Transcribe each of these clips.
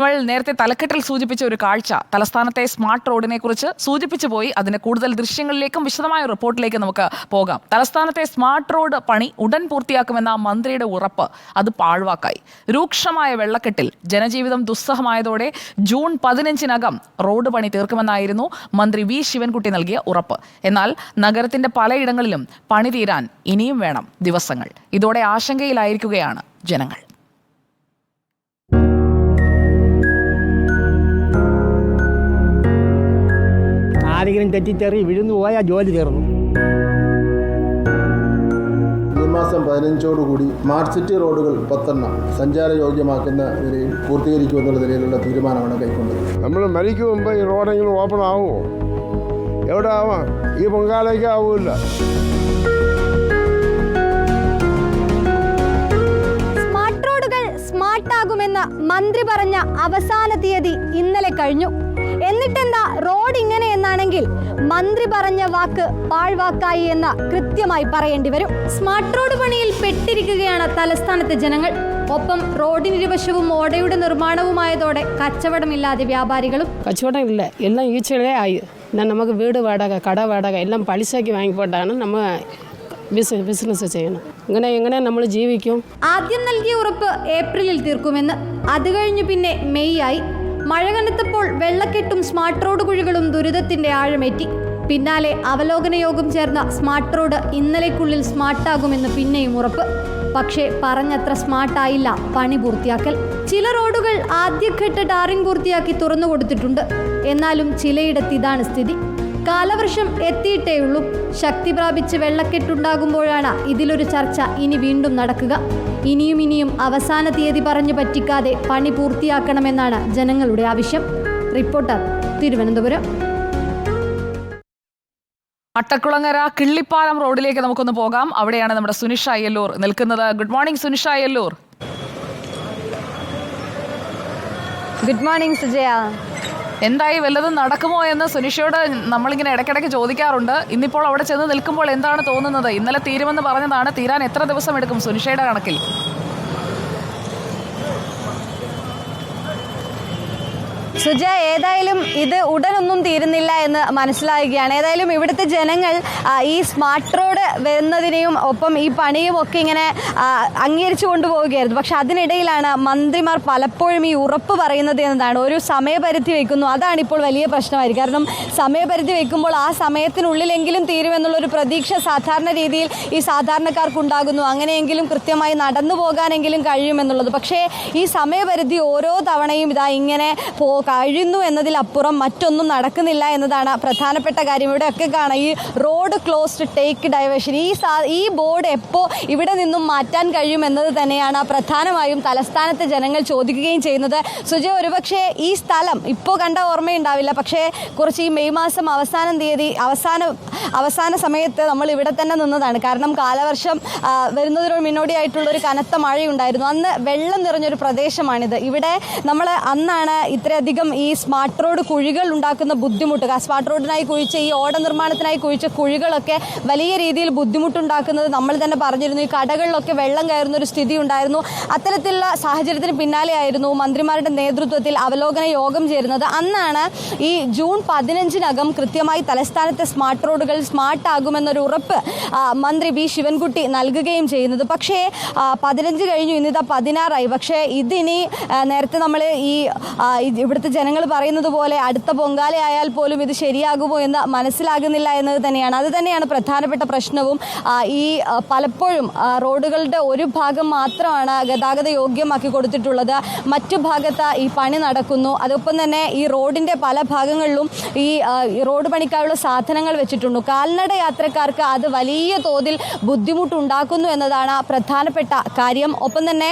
നമ്മൾ നേരത്തെ തലക്കെട്ടിൽ സൂചിപ്പിച്ച ഒരു കാഴ്ച തലസ്ഥാനത്തെ സ്മാർട്ട് റോഡിനെ കുറിച്ച് സൂചിപ്പിച്ചു പോയി. അതിന്റെ കൂടുതൽ ദൃശ്യങ്ങളിലേക്കും വിശദമായ റിപ്പോർട്ടിലേക്ക് നമുക്ക് പോകാം. തലസ്ഥാനത്തെ സ്മാർട്ട് റോഡ് പണി ഉടൻ പൂർത്തിയാക്കുമെന്ന മന്ത്രിയുടെ ഉറപ്പ് അത് പാഴ്വാക്കായി. രൂക്ഷമായ വെള്ളക്കെട്ടിൽ ജനജീവിതം ദുസ്സഹമായതോടെ ജൂൺ 15-നകം റോഡ് പണി തീർക്കുമെന്നായിരുന്നു മന്ത്രി വി ശിവൻകുട്ടി നൽകിയ ഉറപ്പ്. എന്നാൽ നഗരത്തിന്റെ പലയിടങ്ങളിലും പണി തീരാൻ ഇനിയും വേണം ദിവസങ്ങൾ. ഇതോടെ ആശങ്കയിലായിരിക്കുകയാണ് ജനങ്ങൾ. ആരെങ്കിലും തെറ്റിച്ചെറി വിഴുന്നു പോയാൽ ജോലി തീർന്നു. ഈ മാസം 15ഓടുകൂടി സ്മാർട്ട് സിറ്റി റോഡുകൾ 10 സഞ്ചാരയോഗ്യമാക്കുന്ന നിലയിൽ പൂർത്തീകരിക്കുമെന്നുള്ള നിലയിലുള്ള തീരുമാനമാണ് കൈക്കൊണ്ടത്. നമ്മൾ മരിക്കും മുമ്പ് ഈ റോഡെങ്കിലും ഓപ്പൺ ആവുമോ? എവിടെ ആവാം? ഈ പൊങ്കാലയ്ക്ക് ആവൂല. സ്മാർട്ട് റോഡുകൾ സ്മാർട്ടാകുമെന്ന് മന്ത്രി പറഞ്ഞ അവസാന തീയതി ഇന്നലെ കഴിഞ്ഞു. എന്നിട്ടെന്താ റോഡ് ഇങ്ങനെ എന്നാണെങ്കിൽ മന്ത്രി പറഞ്ഞ വാക്ക് പാഴ്വാക്കായി എന്ന് കൃത്യമായി പറയേണ്ടി വരും. സ്മാർട്ട് റോഡ് പണിയിൽ പെട്ടിരിക്കുകയാണ് തലസ്ഥാനത്തെ ജനങ്ങൾ. ഒപ്പം റോഡിനിരുവശവും ഓടയുടെ നിർമ്മാണവുമായതോടെ കച്ചവടമില്ലാതെ വ്യാപാരികളും. കച്ചവടം ഇല്ല, എല്ലാം ഈച്ചയുടെ ആയി. നമുക്ക് വീട് വാടക, കട വാടക എല്ലാം പലിശയ്ക്ക് വാങ്ങിപ്പോട്ടാണ് നമ്മൾ ബിസിനസ് ചെയ്യണം. എങ്ങനെ നമ്മൾ ജീവിക്കും? ആദ്യം നൽകിയ ഉറപ്പ് ഏപ്രിലിൽ തീർക്കുമെന്ന്. അത് കഴിഞ്ഞു പിന്നെ മെയ് ആയി. മഴ കനത്തപ്പോൾ വെള്ളക്കെട്ടും സ്മാർട്ട് റോഡ് കുഴികളും ദുരിതത്തിന്റെ ആഴമേറ്റി. പിന്നാലെ അവലോകന യോഗം ചേർന്ന സ്മാർട്ട് റോഡ് ഇന്നലേക്കുള്ളിൽ സ്മാർട്ടാകുമെന്ന് പിന്നെയും ഉറപ്പ്. പക്ഷേ പറഞ്ഞത്ര സ്മാർട്ടായില്ല പണി പൂർത്തിയാക്കൽ. ചില റോഡുകൾ ആദ്യഘട്ട ടാറിംഗ് പൂർത്തിയാക്കി തുറന്നു കൊടുത്തിട്ടുണ്ട്. എന്നാലും ചിലയിടത്ത് ഇതാണ് സ്ഥിതി. കാലവർഷം എത്തിയിട്ടേയുള്ളൂ. ശക്തി പ്രാപിച്ച് വെള്ളക്കെട്ടുണ്ടാകുമ്പോഴാണ് ഇതിലൊരു ചർച്ച ഇനി വീണ്ടും നടക്കുക. ഇനിയും അവസാന തീയതി പറഞ്ഞു പറ്റിക്കാതെ പണി പൂർത്തിയാക്കണമെന്നാണ് ജനങ്ങളുടെ ആവശ്യം. റിപ്പോർട്ടർ, തിരുവനന്തപുരം. അട്ടക്കുളങ്ങര കിള്ളിപ്പാലം റോഡിലേക്ക് നമുക്കൊന്ന് പോകാം. അവിടെയാണ് നമ്മുടെ സുനിഷ അയ്യല്ലൂർ നിൽക്കുന്നത്. Good morning Sunisha Ayyallur. Good morning Sujaya. എന്തായി, വല്ലതും നടക്കുമോ എന്ന് സുനിഷയോട് നമ്മളിങ്ങനെ ഇടയ്ക്കിടയ്ക്ക് ചോദിക്കാറുണ്ട്. ഇന്നിപ്പോൾ അവിടെ ചെന്ന് നിൽക്കുമ്പോൾ എന്താണ് തോന്നുന്നത്? ഇന്നലെ തീരുമെന്ന് പറഞ്ഞതാണ്. തീരാൻ എത്ര ദിവസം എടുക്കും സുനിഷയുടെ കണക്കിൽ? സുജ, ഏതായാലും ഇത് ഉടനൊന്നും തീരുന്നില്ല എന്ന് മനസ്സിലാവുകയാണ്. ഏതായാലും ഇവിടുത്തെ ജനങ്ങൾ ഈ സ്മാർട്ട് റോഡ് വരുന്നതിനെയും ഒപ്പം ഈ പണിയും ഒക്കെ ഇങ്ങനെ അംഗീകരിച്ചു കൊണ്ടുപോവുകയായിരുന്നു. പക്ഷെ അതിനിടയിലാണ് മന്ത്രിമാർ പലപ്പോഴും ഈ ഉറപ്പ് പറയുന്നത് എന്നതാണ്. ഒരു സമയപരിധി വെക്കുന്നു, അതാണ് ഇപ്പോൾ വലിയ പ്രശ്നമായിരിക്കും. കാരണം സമയപരിധി വെക്കുമ്പോൾ ആ സമയത്തിനുള്ളിലെങ്കിലും തീരുമെന്നുള്ളൊരു പ്രതീക്ഷ സാധാരണ രീതിയിൽ ഈ സാധാരണക്കാർക്കുണ്ടാകുന്നു. അങ്ങനെയെങ്കിലും കൃത്യമായി നടന്നു പോകാനെങ്കിലും കഴിയുമെന്നുള്ളത്. പക്ഷേ ഈ സമയപരിധി ഓരോ തവണയും ഇതാ ഇങ്ങനെ കഴിയുന്നു എന്നതിലപ്പുറം മറ്റൊന്നും നടക്കുന്നില്ല എന്നതാണ് പ്രധാനപ്പെട്ട കാര്യം. ഇവിടെയൊക്കെ കാണാം ഈ റോഡ് ക്ലോസ്ഡ്, ടേക്ക് ഡൈവേഷൻ. ഈ ബോർഡ് എപ്പോൾ ഇവിടെ നിന്നും മാറ്റാൻ കഴിയും എന്നത് തന്നെയാണ് പ്രധാനമായും തലസ്ഥാനത്തെ ജനങ്ങൾ ചോദിക്കുകയും ചെയ്യുന്നത്. സുജയ, ഒരുപക്ഷെ ഈ സ്ഥലം ഇപ്പോൾ കണ്ട ഓർമ്മയുണ്ടാവില്ല. പക്ഷേ കുറച്ച് ഈ മെയ് മാസം അവസാന സമയത്ത് നമ്മൾ ഇവിടെ തന്നെ നിന്നതാണ്. കാരണം കാലവർഷം വരുന്നതിനോട് മുന്നോടിയായിട്ടുള്ളൊരു കനത്ത മഴയുണ്ടായിരുന്നു. അന്ന് വെള്ളം നിറഞ്ഞൊരു പ്രദേശമാണിത്. ഇവിടെ നമ്മൾ അന്നാണ് ഇത്രയധികം ഈ സ്മാർട്ട് റോഡ് കുഴികൾ ഉണ്ടാക്കുന്ന ബുദ്ധിമുട്ട്, സ്മാർട്ട് റോഡിനായി കുഴിച്ച ഈ ഓട നിർമ്മാണത്തിനായി കുഴിച്ച കുഴികളൊക്കെ വലിയ രീതിയിൽ ബുദ്ധിമുട്ടുണ്ടാക്കുന്നത് നമ്മൾ തന്നെ പറഞ്ഞിരുന്നു. ഈ കടകളിലൊക്കെ വെള്ളം കയറുന്ന ഒരു സ്ഥിതി ഉണ്ടായിരുന്നു. അത്തരത്തിലുള്ള സാഹചര്യത്തിന് പിന്നാലെയായിരുന്നു മന്ത്രിമാരുടെ നേതൃത്വത്തിൽ അവലോകന യോഗം ചേരുന്നത്. അന്നാണ് ഈ ജൂൺ 15-നകം കൃത്യമായി തലസ്ഥാനത്തെ സ്മാർട്ട് റോഡുകൾ സ്മാർട്ടാകുമെന്നൊരു ഉറപ്പ് മന്ത്രി വി ശിവൻകുട്ടി നൽകുകയും ചെയ്യുന്നത്. പക്ഷേ 15 കഴിഞ്ഞു, ഇന്നിതാ 16ആയി. പക്ഷേ ഇതിനി നേരത്തെ നമ്മൾ ഇവിടുത്തെ ജനങ്ങൾ പറയുന്നത് പോലെ അടുത്ത പൊങ്കാലയായാൽ പോലും ഇത് ശരിയാകുമോ എന്ന് മനസ്സിലാകുന്നില്ല എന്നത് തന്നെയാണ്. അത് തന്നെയാണ് പ്രധാനപ്പെട്ട പ്രശ്നവും. ഈ പലപ്പോഴും റോഡുകളുടെ ഒരു ഭാഗം മാത്രമാണ് ഗതാഗത യോഗ്യമാക്കി കൊടുത്തിട്ടുള്ളത്. മറ്റു ഭാഗത്ത് ഈ പണി നടക്കുന്നു. അതൊപ്പം തന്നെ ഈ റോഡിൻ്റെ പല ഭാഗങ്ങളിലും ഈ റോഡ് പണിക്കാനുള്ള സാധനങ്ങൾ വെച്ചിട്ടുണ്ട്. കാൽനട യാത്രക്കാർക്ക് അത് വലിയ തോതിൽ ബുദ്ധിമുട്ടുണ്ടാക്കുന്നു എന്നതാണ് പ്രധാനപ്പെട്ട കാര്യം. ഒപ്പം തന്നെ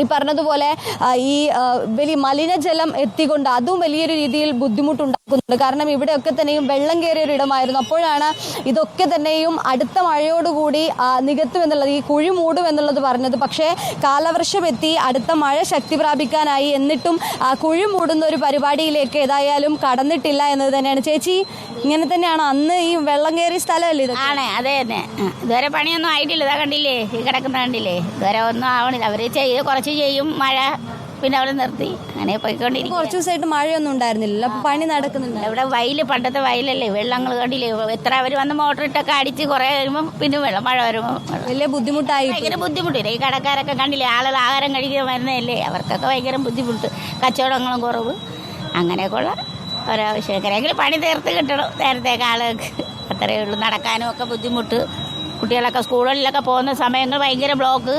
ഈ പറഞ്ഞതുപോലെ ഈ വലിയ മലിനജലം എത്തിക്കൊണ്ട് അതും വലിയൊരു രീതിയിൽ ബുദ്ധിമുട്ടുണ്ടാക്കുന്നുണ്ട്. കാരണം ഇവിടെയൊക്കെ തന്നെയും വെള്ളം കയറിയൊരിടമായിരുന്നു. അപ്പോഴാണ് ഇതൊക്കെ തന്നെയും അടുത്ത മഴയോടുകൂടി നികത്തുമെന്നുള്ളത്, ഈ കുഴി മൂടുമെന്നുള്ളത് പറഞ്ഞത്. പക്ഷേ കാലവർഷം എത്തി, അടുത്ത മഴ ശക്തി പ്രാപിക്കാനായി. എന്നിട്ടും കുഴി മൂടുന്ന ഒരു പരിപാടിയിലേക്ക് ഏതായാലും കടന്നിട്ടില്ല എന്നത് തന്നെയാണ്. ചേച്ചി, ഇങ്ങനെ തന്നെയാണ് അന്ന് ഈ വെള്ളം കയറിയ സ്ഥലമല്ലേ ഇത്? ആണ്, അതെ തന്നെ. ഇതുവരെ പണിയൊന്നും ആയിട്ടില്ല. ഇതാ കണ്ടില്ലേ, ഈ കിടക്കുന്ന കണ്ടില്ലേ, ഇതുവരെ ഒന്നും ആവണില്ല. അവർ കുറച്ച് ചെയ്യും, മഴ പിന്നെ അവിടെ നിർത്തി അങ്ങനെ പോയിക്കൊണ്ടിരിക്കും. കുറച്ച് ദിവസമായിട്ട് മഴയൊന്നും ഉണ്ടായിരുന്നില്ല, അപ്പൊ പണി നടക്കുന്നുണ്ട്. ഇവിടെ വയല് പണ്ടത്തെ വയലല്ലേ, വെള്ളങ്ങൾ കണ്ടില്ലേ, എത്ര അവർ വന്ന് മോട്ടർ ഇട്ടൊക്കെ അടിച്ച് കുറേ കഴിയുമ്പോൾ പിന്നെ വെള്ളം, മഴ വരുമ്പോൾ വലിയ ബുദ്ധിമുട്ടായി. ഭയങ്കര ബുദ്ധിമുട്ടില്ല. ഈ കടക്കാരൊക്കെ കണ്ടില്ലേ, ആളുകൾ ആഹാരം കഴിക്കാൻ വരുന്നതല്ലേ, അവർക്കൊക്കെ ഭയങ്കര ബുദ്ധിമുട്ട്, കച്ചവടങ്ങളും കുറവ്, അങ്ങനെയൊക്കെയുള്ള ഒരാവശ്യം. എങ്ങനെയെങ്കിലും പണി തീർത്ത് കിട്ടണം നേരത്തേക്ക് ആളുകൾക്ക്, അത്രയേ ഉള്ളൂ. നടക്കാനും ഒക്കെ ബുദ്ധിമുട്ട്, കുട്ടികളൊക്കെ സ്കൂളുകളിലൊക്കെ പോകുന്ന സമയങ്ങൾ ഭയങ്കര ബ്ലോക്ക്,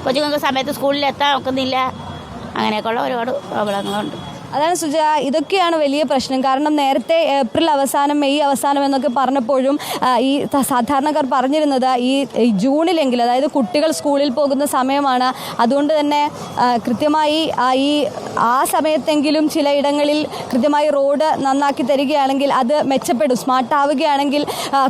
കൊച്ചുങ്ങൾക്ക് സമയത്ത് സ്കൂളിൽ എത്താൻ ഒക്കുന്നില്ല, അങ്ങനെയൊക്കെയുള്ള ഒരുപാട് പ്രോബ്ലങ്ങളുണ്ട്. അതാണ് സുജ, ഇതൊക്കെയാണ് വലിയ പ്രശ്നം. കാരണം നേരത്തെ ഏപ്രിൽ അവസാനം, മെയ് അവസാനം എന്നൊക്കെ പറഞ്ഞപ്പോഴും ഈ സാധാരണക്കാർ പറഞ്ഞിരുന്നത് ഈ ജൂണിലെങ്കിലും, അതായത് കുട്ടികൾ സ്കൂളിൽ പോകുന്ന സമയമാണ്, അതുകൊണ്ട് തന്നെ കൃത്യമായി ആ സമയത്തെങ്കിലും ചിലയിടങ്ങളിൽ കൃത്യമായി റോഡ് നന്നാക്കി തരികയാണെങ്കിൽ അത് മെച്ചപ്പെടും, സ്മാർട്ട് ആവുകയാണെങ്കിൽ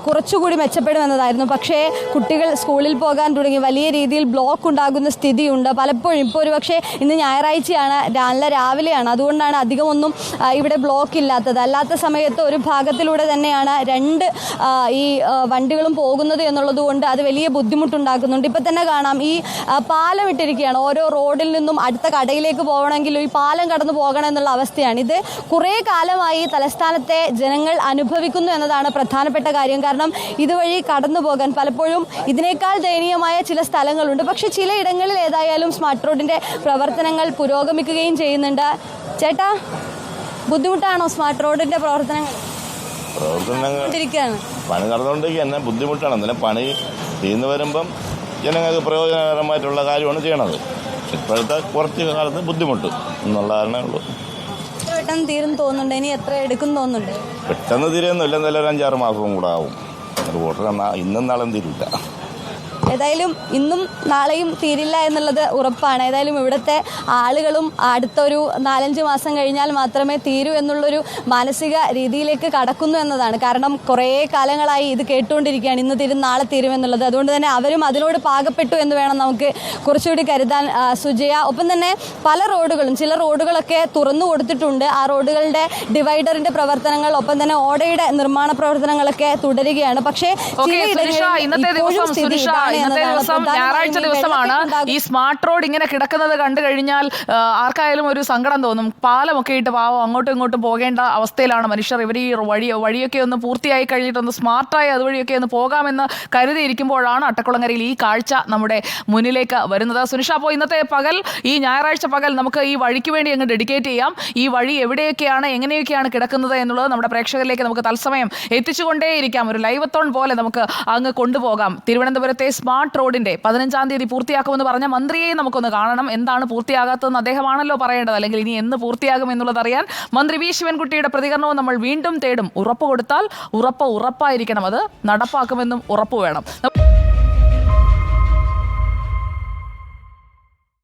കുറച്ചുകൂടി മെച്ചപ്പെടുമെന്നതായിരുന്നു. പക്ഷേ കുട്ടികൾ സ്കൂളിൽ പോകാൻ തുടങ്ങി, വലിയ രീതിയിൽ ബ്ലോക്ക് ഉണ്ടാകുന്ന സ്ഥിതിയുണ്ട് പലപ്പോഴും. ഇപ്പോൾ ഒരു പക്ഷേ ഇന്ന് ഞായറാഴ്ചയാണ്, നല്ല രാവിലെയാണ്, അതുകൊണ്ടാണ് അധികമൊന്നും ഇവിടെ ബ്ലോക്ക് ഇല്ലാത്തത്. അല്ലാത്ത സമയത്ത് ഒരു ഭാഗത്തിലൂടെ തന്നെയാണ് രണ്ട് ഈ വണ്ടികളും പോകുന്നത് എന്നുള്ളത് കൊണ്ട് അത് വലിയ ബുദ്ധിമുട്ടുണ്ടാക്കുന്നുണ്ട്. ഇപ്പം തന്നെ കാണാം, ഈ പാലം ഇട്ടിരിക്കുകയാണ്. ഓരോ റോഡിൽ നിന്നും അടുത്ത കടയിലേക്ക് പോകണമെങ്കിൽ ഈ പാലം കടന്നു പോകണം എന്നുള്ള അവസ്ഥയാണ്. ഇത് കുറേ കാലമായി തലസ്ഥാനത്തെ ജനങ്ങൾ അനുഭവിക്കുന്നു എന്നതാണ് പ്രധാനപ്പെട്ട കാര്യം. കാരണം ഇതുവഴി കടന്നു പോകാൻ പലപ്പോഴും ഇതിനേക്കാൾ ദയനീയമായ ചില സ്ഥലങ്ങളുണ്ട്. പക്ഷേ ചിലയിടങ്ങളിൽ ഏതായാലും സ്മാർട്ട് റോഡിൻ്റെ പ്രവർത്തനങ്ങൾ പുരോഗമിക്കുകയും ചെയ്യുന്നുണ്ട്. ചേട്ടാ, ബുദ്ധിമുട്ടാണോ സ്മാർട്ട് റോഡിന്റെ പ്രവർത്തനങ്ങൾ? പണി നടന്നുകൊണ്ടിരിക്കുക തന്നെ ബുദ്ധിമുട്ടാണ്. എന്നാലും പണി ചെയ്യുന്നു വരുമ്പം ജനങ്ങൾക്ക് പ്രയോജനകരമായിട്ടുള്ള കാര്യമാണ് ചെയ്യണത്. ഇപ്പോഴത്തെ കുറച്ച് കാലത്ത് ബുദ്ധിമുട്ട് എന്നുള്ള കാരണമേ ഉള്ളൂ. പെട്ടെന്ന് തീരുന്നു തോന്നുന്നുണ്ട്, ഇനി എത്ര എടുക്കും തോന്നുന്നുണ്ട്? പെട്ടെന്ന് തീരുന്നില്ല, എന്തായാലും ഒരു 5-6 മാസവും കൂടെ ആവും. വോട്ടർ ഇന്നും നാളെയും തീരില്ല. ഏതായാലും ഇന്നും നാളെയും തീരില്ല എന്നുള്ളത് ഉറപ്പാണ്. ഏതായാലും ഇവിടുത്തെ ആളുകളും അടുത്തൊരു 4-5 മാസം കഴിഞ്ഞാൽ മാത്രമേ തീരൂ എന്നുള്ളൊരു മാനസിക രീതിയിലേക്ക് കടക്കുന്നു എന്നതാണ്. കാരണം കുറേ കാലങ്ങളായി ഇത് കേട്ടുകൊണ്ടിരിക്കുകയാണ്, ഇന്ന് തീരും നാളെ തീരുമെന്നുള്ളത്. അതുകൊണ്ട് തന്നെ അവരും അതിനോട് പാകപ്പെട്ടു എന്ന് വേണം നമുക്ക് കുറച്ചുകൂടി കരുതാൻ സുജയ. ഒപ്പം തന്നെ പല റോഡുകളും, ചില റോഡുകളൊക്കെ തുറന്നു കൊടുത്തിട്ടുണ്ട്. ആ റോഡുകളുടെ ഡിവൈഡറിന്റെ പ്രവർത്തനങ്ങൾ, ഒപ്പം തന്നെ ഓടയുടെ നിർമ്മാണ പ്രവർത്തനങ്ങളൊക്കെ തുടരുകയാണ്. പക്ഷേ ഇന്നത്തെ ദിവസം ഞായറാഴ്ച ദിവസമാണ്. ഈ സ്മാർട്ട് റോഡ് ഇങ്ങനെ കിടക്കുന്നത് കണ്ടു കഴിഞ്ഞാൽ ആർക്കായാലും ഒരു സങ്കടം തോന്നും. പാലമൊക്കെ ഇട്ട് പാവം അങ്ങോട്ടും ഇങ്ങോട്ടും പോകേണ്ട അവസ്ഥയിലാണ് മനുഷ്യർ. ഇവർ ഈ വഴിയൊക്കെ ഒന്ന് പൂർത്തിയായി കഴിഞ്ഞിട്ടൊന്ന് സ്മാർട്ടായി അതുവഴിയൊക്കെ ഒന്ന് പോകാമെന്ന് കരുതിയിരിക്കുമ്പോഴാണ് അട്ടക്കുളങ്ങരയിൽ ഈ കാഴ്ച നമ്മുടെ മുന്നിലേക്ക് വരുന്നത്. സുനിഷ, അപ്പോൾ ഇന്നത്തെ പകൽ, ഈ ഞായറാഴ്ച പകൽ നമുക്ക് ഈ വഴിക്ക് വേണ്ടി അങ്ങ് ഡെഡിക്കേറ്റ് ചെയ്യാം. ഈ വഴി എവിടെയൊക്കെയാണ്, എങ്ങനെയൊക്കെയാണ് കിടക്കുന്നത് എന്നുള്ളത് നമ്മുടെ പ്രേക്ഷകരിലേക്ക് നമുക്ക് തത്സമയം എത്തിച്ചുകൊണ്ടേയിരിക്കാം. ഒരു ലൈവത്തോൺ പോലെ നമുക്ക് അങ്ങ് കൊണ്ടുപോകാം. തിരുവനന്തപുരത്തെ സ്മാർട്ട് റോഡിന്റെ 15-ാം തീയതി പൂർത്തിയാക്കുമെന്ന് പറഞ്ഞ മന്ത്രിയെ നമുക്കൊന്ന് കാണണം. എന്താണ് പൂർത്തിയാകാത്തതെന്ന് അദ്ദേഹമാണല്ലോ പറയേണ്ടത്. അല്ലെങ്കിൽ ഇനി എന്ന് പൂർത്തിയാകും എന്നുള്ളത് അറിയാൻ മന്ത്രി വി ശിവൻകുട്ടിയുടെ പ്രതികരണവും നമ്മൾ വീണ്ടും തേടും. ഉറപ്പ് കൊടുത്താൽ ഉറപ്പായിരിക്കണം, അത് നടപ്പാക്കുമെന്നും ഉറപ്പ് വേണം.